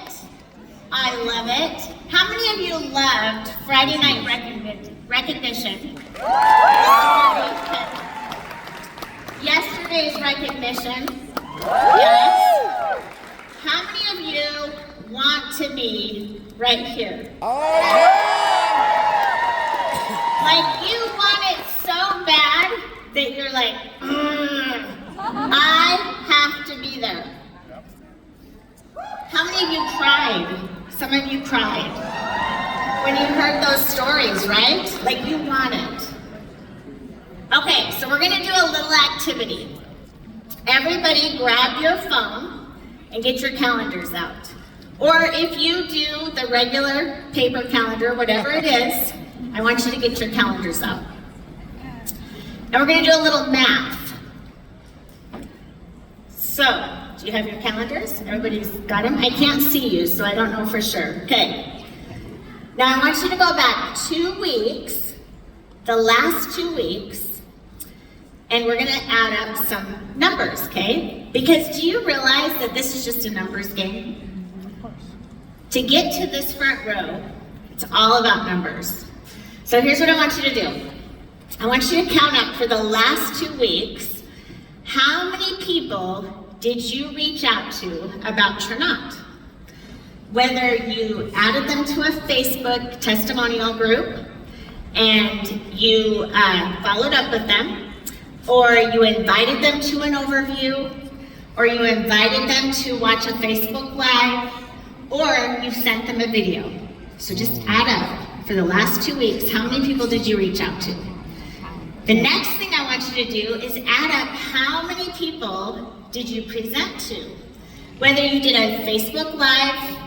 it. I love it. How many of you loved Friday night recognition? Yesterday's recognition? Yes. How many of you want to be right here? Like you want it so bad that you're like, I have to be there. How many of you cried? Some of you cried when you heard those stories, right? Like you want it. Okay, so we're gonna do a little activity. Everybody grab your phone and get your calendars out. Or if you do the regular paper calendar, whatever it is, I want you to get your calendars out. And we're gonna do a little math. So, do you have your calendars? Everybody's got them? I can't see you, so I don't know for sure. Okay. Now I want you to go back 2 weeks, the last 2 weeks, and we're gonna add up some numbers, okay? Because do you realize that this is just a numbers game? Of course. To get to this front row, it's all about numbers. So here's what I want you to do. I want you to count up for the last 2 weeks, how many people did you reach out to about Trinot? Whether you added them to a Facebook testimonial group and you followed up with them, or you invited them to an overview, or you invited them to watch a Facebook Live, or you sent them a video. So just add up for the last 2 weeks, how many people did you reach out to? The next thing I want you to do is add up how many people did you present to? Whether you did a Facebook Live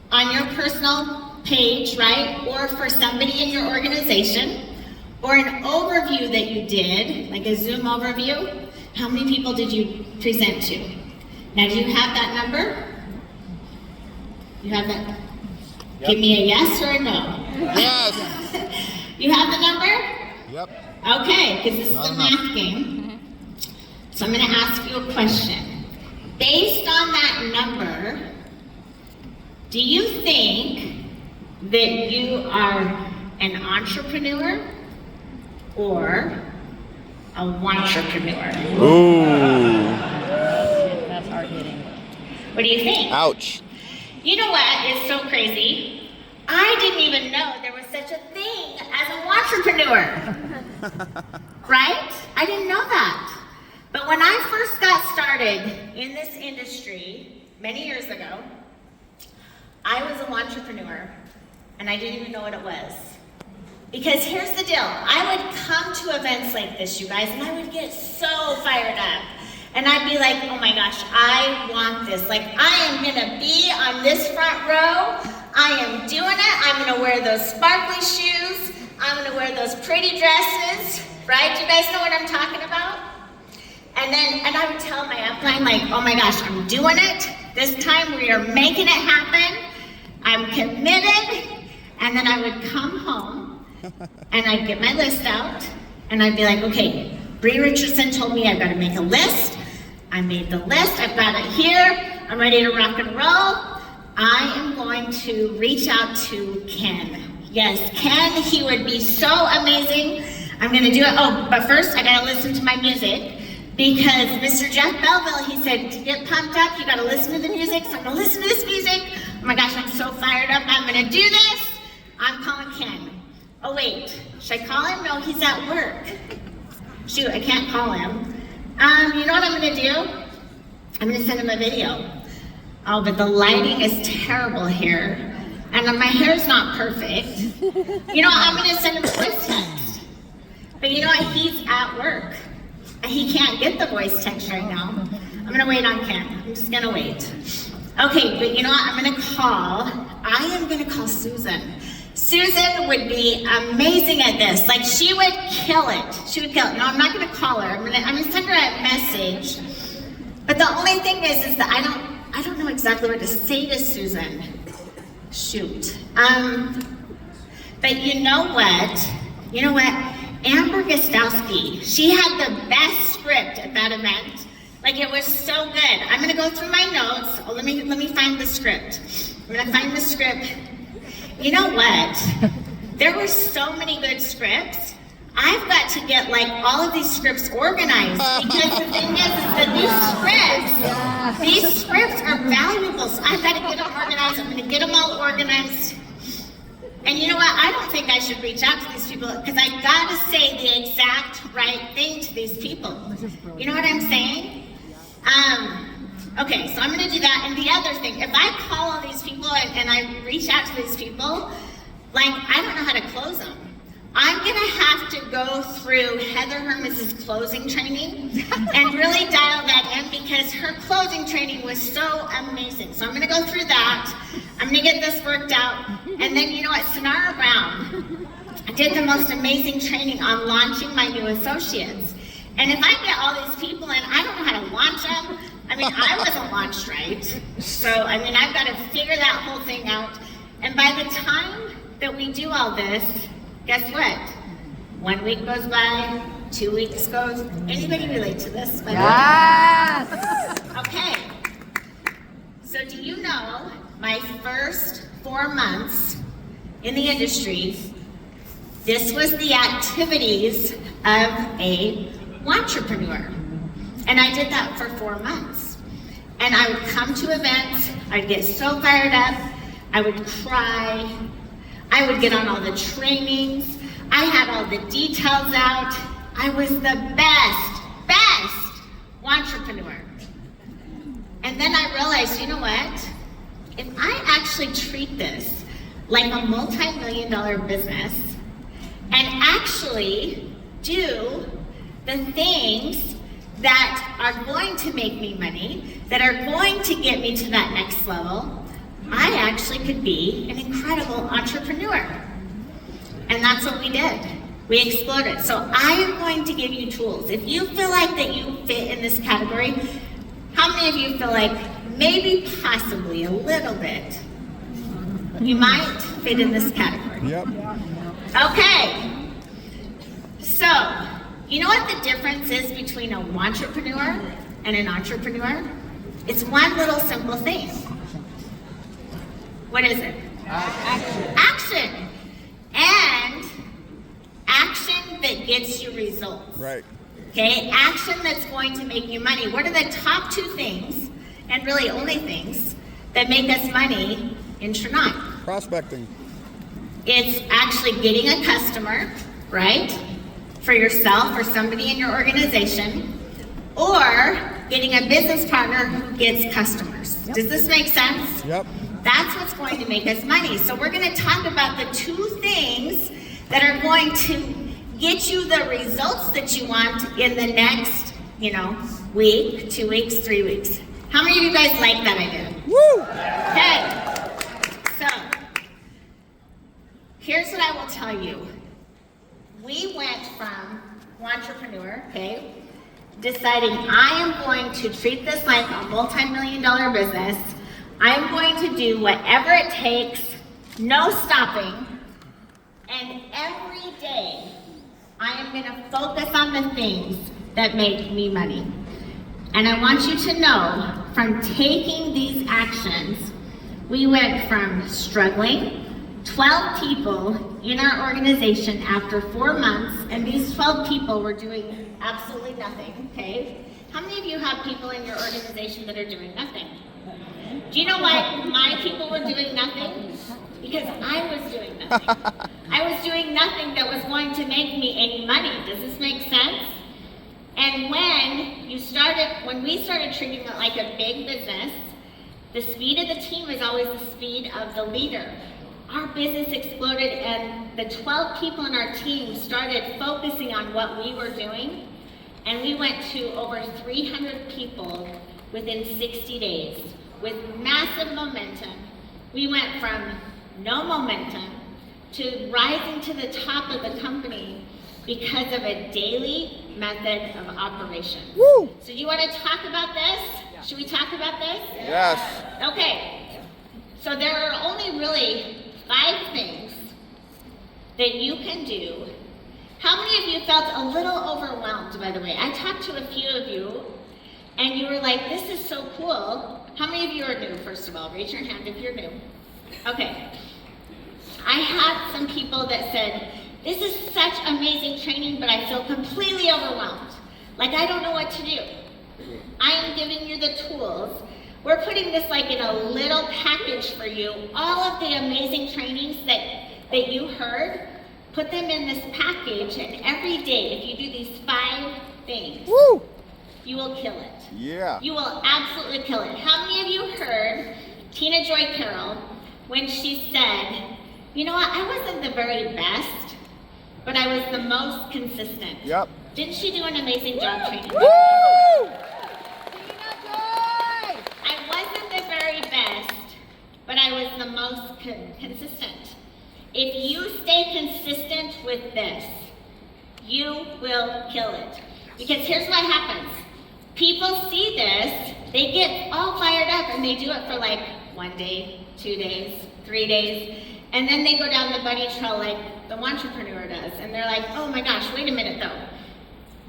on your personal page, right? Or for somebody in your organization, or an overview that you did, like a Zoom overview, how many people did you present to? Now, do you have that number? You have that? Yep. Give me a yes or a no. Yes. You have the number? Yep. Okay, because this is a math game. So I'm going to ask you a question. Based on that number, do you think that you are an entrepreneur or a Wantrepeneur? Ooh. That's hard hitting. What do you think? Ouch. You know what is so crazy? I didn't even know there was such a thing as a Wantrepeneur. Right? I didn't know that. But when I first got started in this industry many years ago, I was a Wantrepeneur and I didn't even know what it was. Because here's the deal, I would come to events like this, you guys, and I would get so fired up. And I'd be like, oh my gosh, I want this. Like, I am gonna be on this front row. I am doing it. I'm gonna wear those sparkly shoes. I'm gonna wear those pretty dresses, right? Do you guys know what I'm talking about? And I would tell my upline, like, oh my gosh, I'm doing it. This time we are making it happen. I'm committed. And then I would come home and I'd get my list out and I'd be like, okay, Bree Richardson told me I've got to make a list. I made the list, I've got it here. I'm ready to rock and roll. I am going to reach out to Ken. Yes, Ken, he would be so amazing. I'm gonna do it. Oh, but first I gotta listen to my music because Mr. Jeff Belleville, he said, to get pumped up, you gotta listen to the music. So I'm gonna listen to this music. Oh my gosh, I'm so fired up. I'm gonna do this. I'm calling Ken. Oh wait, should I call him? No, he's at work. Shoot, I can't call him. You know what I'm gonna do? I'm gonna send him a video. Oh, but the lighting is terrible here. And my hair's not perfect. You know, I'm gonna send him a voice text. But you know what, he's at work. And he can't get the voice text right now. I'm gonna wait on Ken, I'm just gonna wait. Okay, but you know what, I am gonna call Susan. Susan would be amazing at this. Like, she would kill it. She would kill it. No, I'm not gonna call her. I'm gonna send her a message. But the only thing is that I don't know exactly what to say to Susan. Shoot. But you know what? Amber Gostowski, she had the best script at that event. Like, it was so good. I'm gonna go through my notes. Oh, let me find the script. I'm gonna find the script. You know what? There were so many good scripts. I've got to get like all of these scripts organized, because the thing is that these scripts are valuable. So I've got to get them organized. I'm gonna get them all organized. And you know what? I don't think I should reach out to these people, because I gotta say the exact right thing to these people. You know what I'm saying? Okay, so I'm gonna do that. And the other thing, if I call all these people and I reach out to these people, like, I don't know how to close them. I'm gonna have to go through Heather Hermes' closing training and really dial that in, because her closing training was so amazing. So I'm gonna go through that. I'm gonna get this worked out. And then, you know what, Sonara Brown did the most amazing training on launching my new associates. And if I get all these people in, I don't know how to launch them. I mean, I wasn't launched right. So, I mean, I've got to figure that whole thing out. And by the time that we do all this, guess what? 1 week goes by, 2 weeks goes. Anybody relate to this? Yes! Okay. So do you know, my first 4 months in the industry, this was the activities of a Wantrepeneur. And I did that for 4 months. And I would come to events, I'd get so fired up, I would cry, I would get on all the trainings, I had all the details out. I was the best Wantrepeneur. And then I realized, you know what? If I actually treat this like a multi-million-dollar business and actually do the things that are going to make me money, that are going to get me to that next level, I actually could be an incredible entrepreneur. And that's what we did. We exploded. So I am going to give you tools. If you feel like that you fit in this category, how many of you feel like maybe possibly a little bit you might fit in this category? Yep. Okay. So, you know what the difference is between a Wantrepeneur and an entrepreneur? It's one little simple thing. What is it? Action. And action that gets you results. Right. Okay, action that's going to make you money. What are the top 2 things, and really only things, that make us money in Chennai? Prospecting. It's actually getting a customer, right? For yourself or somebody in your organization, or getting a business partner who gets customers. Yep. Does this make sense? Yep. That's what's going to make us money. So we're going to talk about the 2 things that are going to get you the results that you want in the next, week, 2 weeks, 3 weeks. How many of you guys like that idea? Woo! Okay. So, here's what I will tell you. We went from Wantrepeneur, okay, deciding I am going to treat this like a multi-million-dollar business. I'm going to do whatever it takes, no stopping, and every day I am going to focus on the things that make me money. And I want you to know, from taking these actions, we went from struggling, 12 people in our organization after 4 months, and these 12 people were doing absolutely nothing, okay? How many of you have people in your organization that are doing nothing? Do you know why my people were doing nothing? Because I was doing nothing. I was doing nothing that was going to make me any money. Does this make sense? And when we started treating it like a big business, the speed of the team is always the speed of the leader. Our business exploded, and the 12 people in our team started focusing on what we were doing, and we went to over 300 people within 60 days with massive momentum. We went from no momentum to rising to the top of the company because of a daily method of operation. Woo! So do you want to talk about this? Yeah. Should we talk about this? Yes. Okay. So there are only really 5 things that you can do. How many of you felt a little overwhelmed, by the way? I talked to a few of you, and you were like, this is so cool. How many of you are new, first of all? Raise your hand if you're new. Okay. I had some people that said, this is such amazing training, but I feel completely overwhelmed. Like, I don't know what to do. I am giving you the tools. We're putting this like in a little package for you. All of the amazing trainings that you heard, put them in this package, and every day, if you do these 5 things, Woo! you will kill it. Yeah. You will absolutely kill it. How many of you heard Tina Joy Carroll when she said, you know what, I wasn't the very best, but I was the most consistent. Yep. Didn't she do an amazing job training? Woo! I wasn't the very best, but I was the most consistent. If you stay consistent with this, you will kill it. Because here's what happens. People see this, they get all fired up, and they do it for like 1 day, 2 days, 3 days, and then they go down the bunny trail like the Wantrepeneur does, and they're like, oh my gosh, wait a minute though.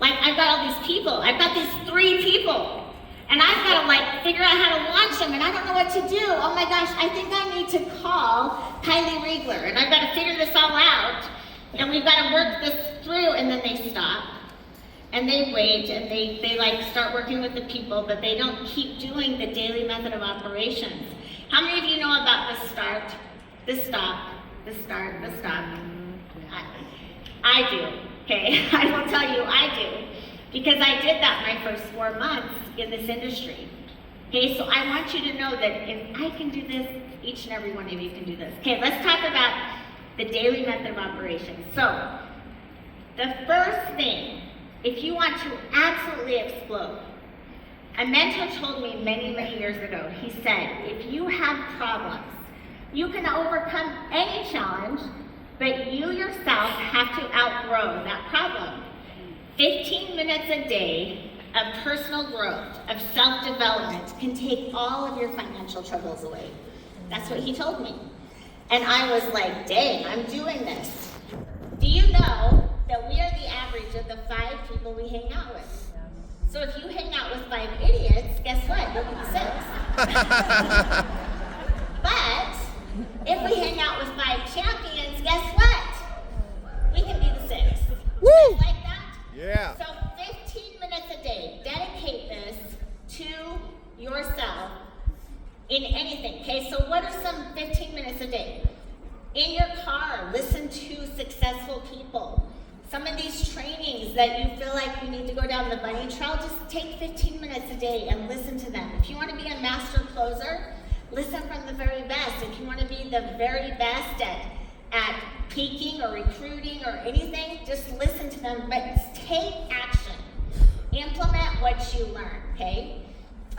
Like, I've got all these people, I've got these 3 people, and I've got to like figure out how to launch them, and I don't know what to do. Oh my gosh, I think I need to call Kylie Riegler, and I've got to figure this all out, and we've got to work this through, and then they stop. And they wait, and they like start working with the people, but they don't keep doing the daily method of operations. How many of you know about the start, the stop, the start, the stop? I do, okay? I will tell you, I do. Because I did that my first 4 months in this industry. Okay, so I want you to know that if I can do this, each and every one of you can do this. Okay, let's talk about the daily method of operations. So, the first thing, if you want to absolutely explode, a mentor told me many, many years ago, he said, if you have problems, you can overcome any challenge, but you yourself have to outgrow that problem. 15 minutes a day of personal growth, of self-development, can take all of your financial troubles away. That's what he told me. And I was like, dang, I'm doing this. Do you know that we are the average of the 5 people we hang out with? So if you hang out with 5 idiots, guess what? You'll be 6. But if we hang out with 5 champions, guess what? We can be the 6. Woo! You guys like that? Yeah. So 15 minutes a day, dedicate this to yourself in anything, okay? So what are some 15 minutes a day? In your car, listen to successful people. Some of these trainings that you feel like you need to go down the bunny trail, just take 15 minutes a day and listen to them. If you want to be a master closer, listen from the very best. If you want to be the very best at peaking or recruiting or anything, just listen to them, but take action. Implement what you learn, okay?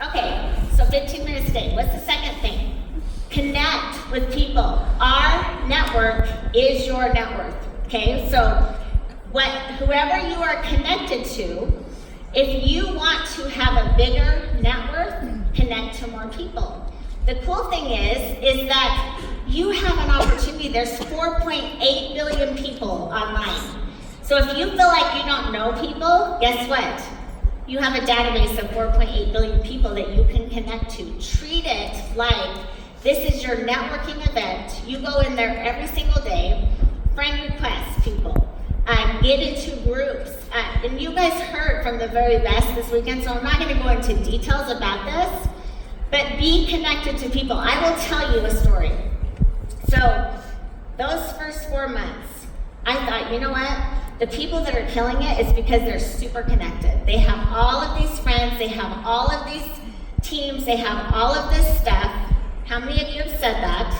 Okay, so 15 minutes a day. What's the second thing? Connect with people. Our network is your net worth, okay? So whoever you are connected to, if you want to have a bigger net worth, connect to more people. The cool thing is that you have an opportunity. There's 4.8 billion people online. So if you feel like you don't know people, guess what? You have a database of 4.8 billion people that you can connect to. Treat it like this is your networking event. You go in there every single day, friend request people, get into groups. And you guys heard from the very best this weekend, so I'm not going to go into details about this, but be connected to people. I will tell you a story. So those first 4 months, I thought, you know what? The people that are killing it is because they're super connected. They have all of these friends, they have all of these teams, they have all of this stuff. How many of you have said that?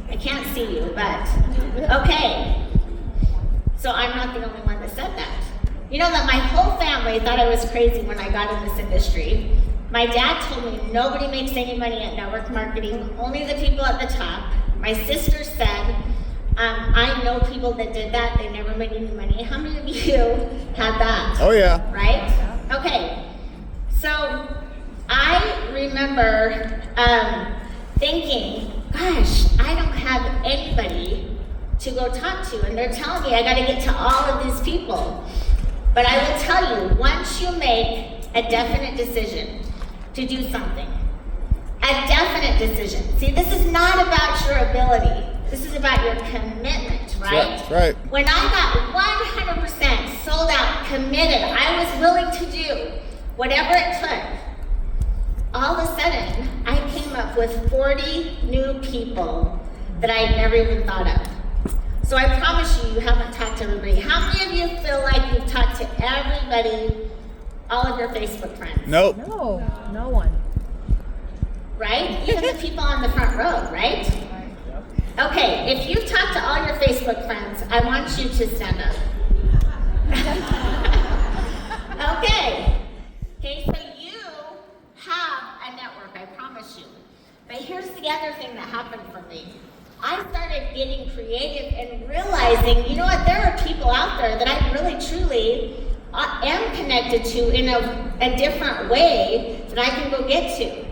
I can't see you, but okay. So I'm not the only one that said that. You know that my whole family thought I was crazy when I got in this industry. My dad told me nobody makes any money at network marketing, only the people at the top. My sister said, I know people that did that, they never made any money. How many of you had that? Oh yeah. Right? Okay. So I remember thinking, gosh, I don't have anybody to go talk to, and they're telling me I gotta get to all of these people. But I will tell you, once you make a definite decision to do something. A definite decision. See, this is not about your ability. This is about your commitment, right? That's right. When I got 100% sold out, committed, I was willing to do whatever it took. All of a sudden, I came up with 40 new people that I had never even thought of. So I promise you, you haven't talked to everybody. How many of you feel like you've talked to everybody, all of your Facebook friends? Nope. No, no one. Right? Even the people on the front row, right? Okay, if you've talked to all your Facebook friends, I want you to stand up. Okay. Okay, so you have a network, I promise you. But here's the other thing that happened for me. I started getting creative and realizing, you know what, there are people out there that I really truly am connected to in a different way that I can go get to.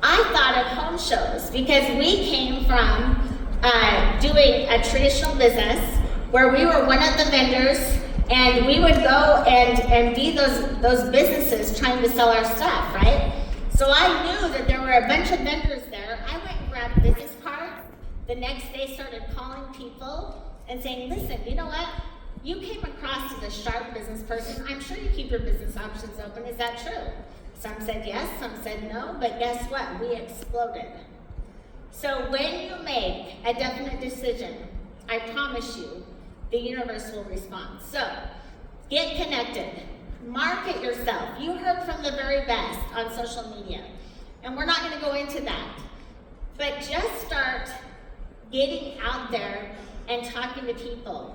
I thought of home shows because we came from doing a traditional business where we were one of the vendors and we would go and be those businesses trying to sell our stuff, right? So I knew that there were a bunch of vendors there. I went and grabbed business cards. The next day started calling people and saying, listen, you know what? You came across as a sharp business person. I'm sure you keep your business options open. Is that true? Some said yes, some said no, but guess what? We exploded. So when you make a definite decision, I promise you, the universe will respond. So get connected. Market yourself. You heard from the very best on social media. And we're not going to go into that. But just start getting out there and talking to people.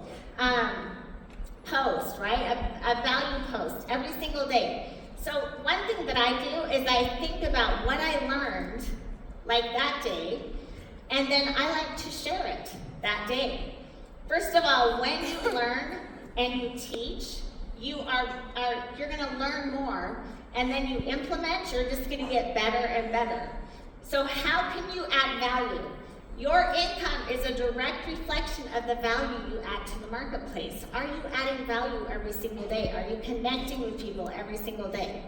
Post, right? A value post every single day. So one thing that I do is I think about what I learned like that day, and then I like to share it that day. First of all, when you learn and you teach, you're gonna learn more, and then you implement, you're just gonna get better and better. So how can you add value? Your income is a direct reflection of the value you add to the marketplace. Are you adding value every single day? Are you connecting with people every single day?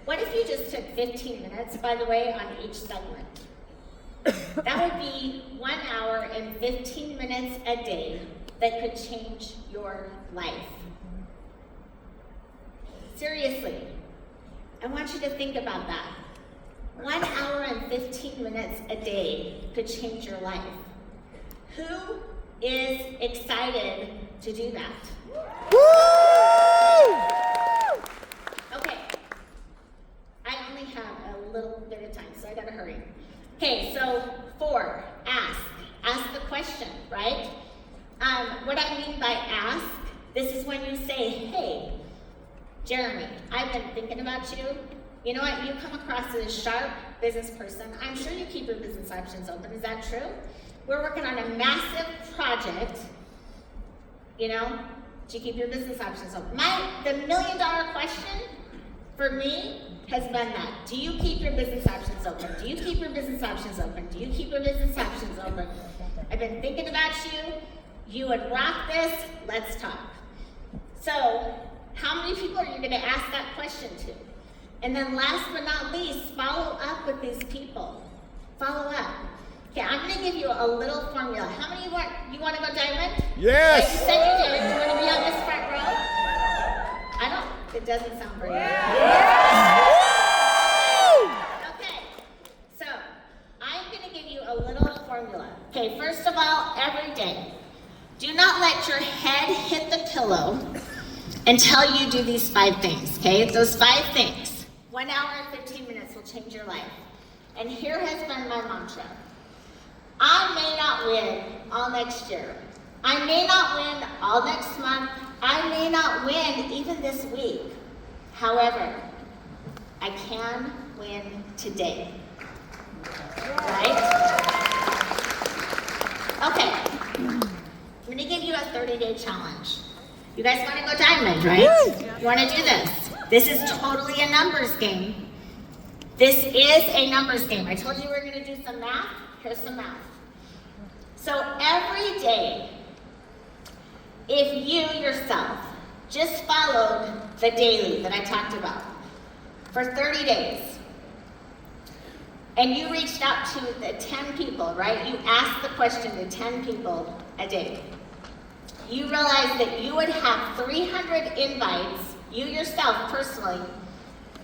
What if you just took 15 minutes, by the way, on each segment? That would be 1 hour and 15 minutes a day that could change your life. Seriously, I want you to think about that. 1 hour and 15 minutes a day could change your life. Who is excited to do that? Okay, I only have a little bit of time, so I gotta hurry. Okay, so 4, ask. Ask the question, right? What I mean by ask, this is when you say, hey, Jeremy, I've been thinking about you. You know what, you come across as a sharp business person. I'm sure you keep your business options open, is that true? We're working on a massive project, you know, do you keep your business options open? The $1 million question for me has been that. Do you keep your business options open? Do you keep your business options open? Do you keep your business options open? I've been thinking about you. You would rock this, let's talk. So, how many people are you gonna ask that question to? And then last but not least, follow up with these people. Follow up. Okay, I'm gonna give you a little formula. How many you want to go diamond? Yes. Okay, you said you do. You want to be on this front row? It doesn't sound very good. Okay, so I'm gonna give you a little formula. Okay, first of all, every day, do not let your head hit the pillow until you do these 5 things, okay? Those 5 things. 1 hour and 15 minutes will change your life. And here has been my mantra. I may not win all next year. I may not win all next month. I may not win even this week. However, I can win today. Right? Okay. I'm going to give you a 30-day challenge. You guys want to go diamond, right? You want to do this. This is totally a numbers game. This is a numbers game. I told you we were going to do some math. Here's some math. So every day, if you yourself just followed the daily that I talked about, for 30 days, and you reached out to the 10 people, right? You asked the question to 10 people a day. You realized that you would have 300 invites, you yourself personally,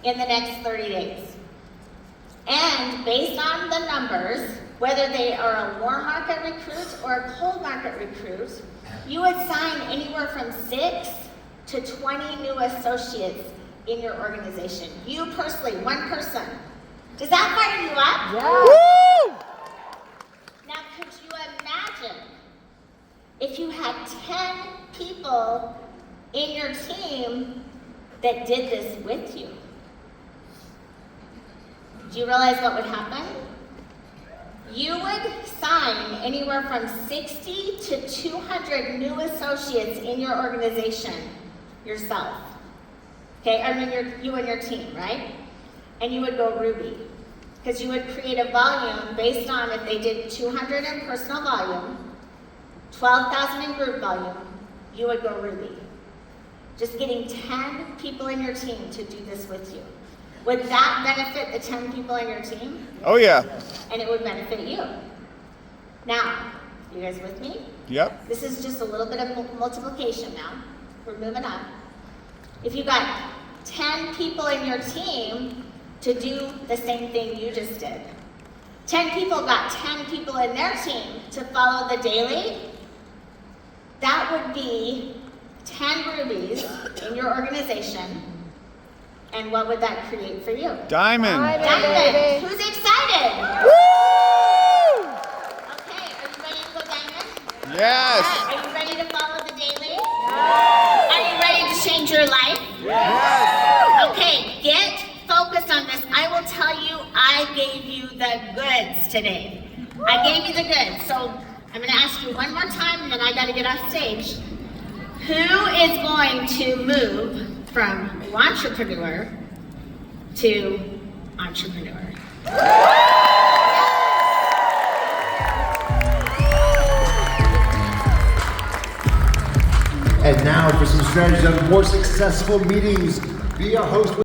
in the next 30 days. And based on the numbers, whether they are a warm market recruit or a cold market recruit, you would sign anywhere from 6 to 20 new associates in your organization. You personally, one person. Does that fire you up? Yeah. Now, could you imagine if you had 10 people in your team that did this with you? Do you realize what would happen? You would sign anywhere from 60 to 200 new associates in your organization yourself. Okay, I mean you and your team, right? And you would go Ruby. Because you would create a volume based on if they did 200 in personal volume, 12,000 in group volume, you would go Ruby. Just getting 10 people in your team to do this with you. Would that benefit the 10 people in your team? Oh, yeah. And it would benefit you. Now, you guys with me? Yep. This is just a little bit of multiplication now. We're moving on. If you got 10 people in your team to do the same thing you just did, 10 people got 10 people in their team to follow the daily, that would be 10 rubies in your organization. And what would that create for you? Diamond. Diamond. Who's excited? Woo! Okay, are you ready to go diamond? Yes. Are you ready to follow the daily? Are you ready to change your life? Yes. Okay, get focused on this. I will tell you, I gave you the goods today. I gave you the goods. So I'm going to ask you one more time, and then I got to get off stage. Who is going to move from Wantrepeneur to entrepreneur? And now for some strategies on more successful meetings. Be a host.